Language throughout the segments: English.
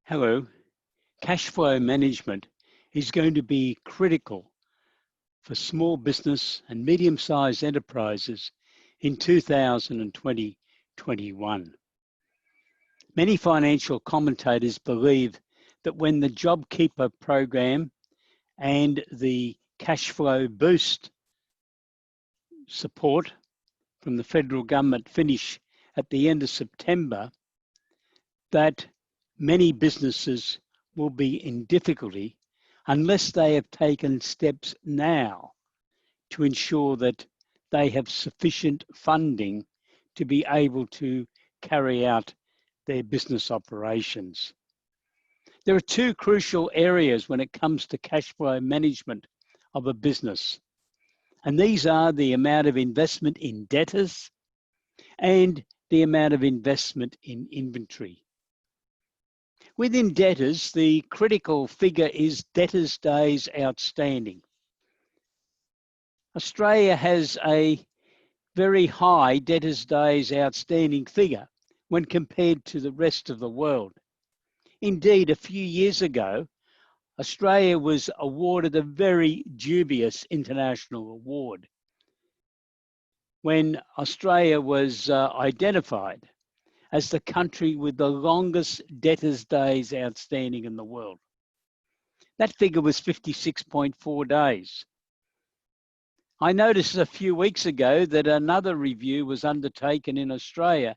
Hello. Cash flow management is going to be critical for small business and medium-sized enterprises in 2020-21. Many financial commentators believe that when the JobKeeper program and the cash flow boost support from the federal government finish at the end of September, that many businesses will be in difficulty unless they have taken steps now to ensure that they have sufficient funding to be able to carry out their business operations. There are two crucial areas when it comes to cash flow management of a business, and these are the amount of investment in debtors and the amount of investment in inventory. Within debtors, the critical figure is debtors days outstanding. Australia has a very high debtors days outstanding figure when compared to the rest of the world. Indeed, a few years ago, Australia was awarded a very dubious international award when Australia was identified as the country with the longest debtors days outstanding in the world. That figure was 56.4 days. I noticed a few weeks ago that another review was undertaken in Australia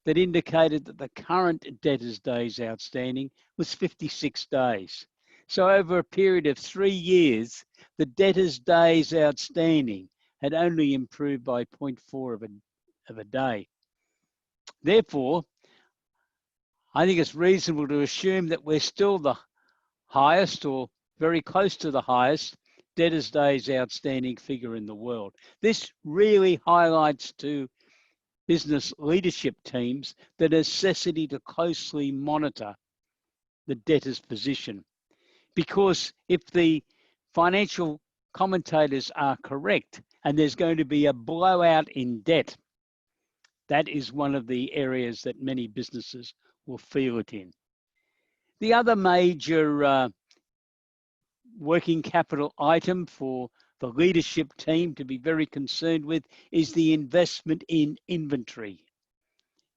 that indicated that the current debtors days outstanding was 56 days. So over a period of 3 years, the debtors days outstanding had only improved by 0.4 of a day. Therefore, I think it's reasonable to assume that we're still the highest or very close to the highest debtors days outstanding figure in the world. This really highlights to business leadership teams the necessity to closely monitor the debtors position. Because if the financial commentators are correct and there's going to be a blowout in debt, that is one of the areas that many businesses will feel it in. The other major working capital item for the leadership team to be very concerned with is the investment in inventory.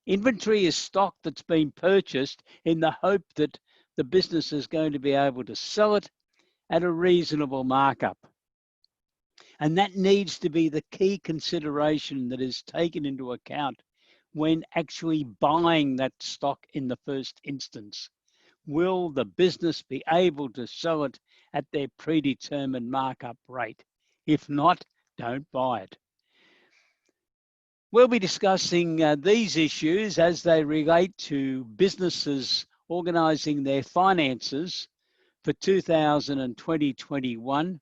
Inventory is stock that's been purchased in the hope that the business is going to be able to sell it at a reasonable markup. And that needs to be the key consideration that is taken into account when actually buying that stock in the first instance. Will the business be able to sell it at their predetermined markup rate? If not, don't buy it. We'll be discussing these issues as they relate to businesses organising their finances for 2020-21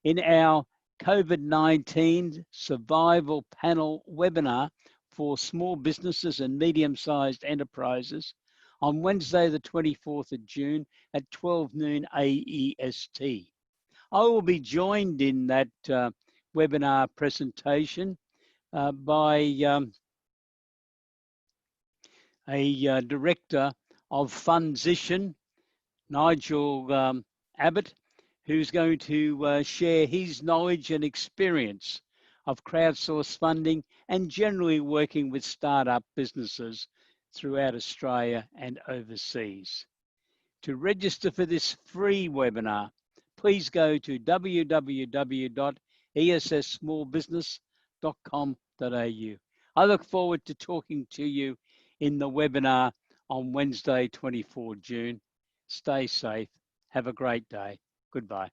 in our COVID-19 Survival Panel webinar for small businesses and medium-sized enterprises on Wednesday, the 24th of June at 12 noon AEST. I will be joined in that webinar presentation by a director of Funsition, Nigel Abbott, who's going to share his knowledge and experience of crowdsourced funding and generally working with startup businesses throughout Australia and overseas. To register for this free webinar, please go to www.esssmallbusiness.com.au. I look forward to talking to you in the webinar on Wednesday, 24 June. Stay safe. Have a great day. Goodbye.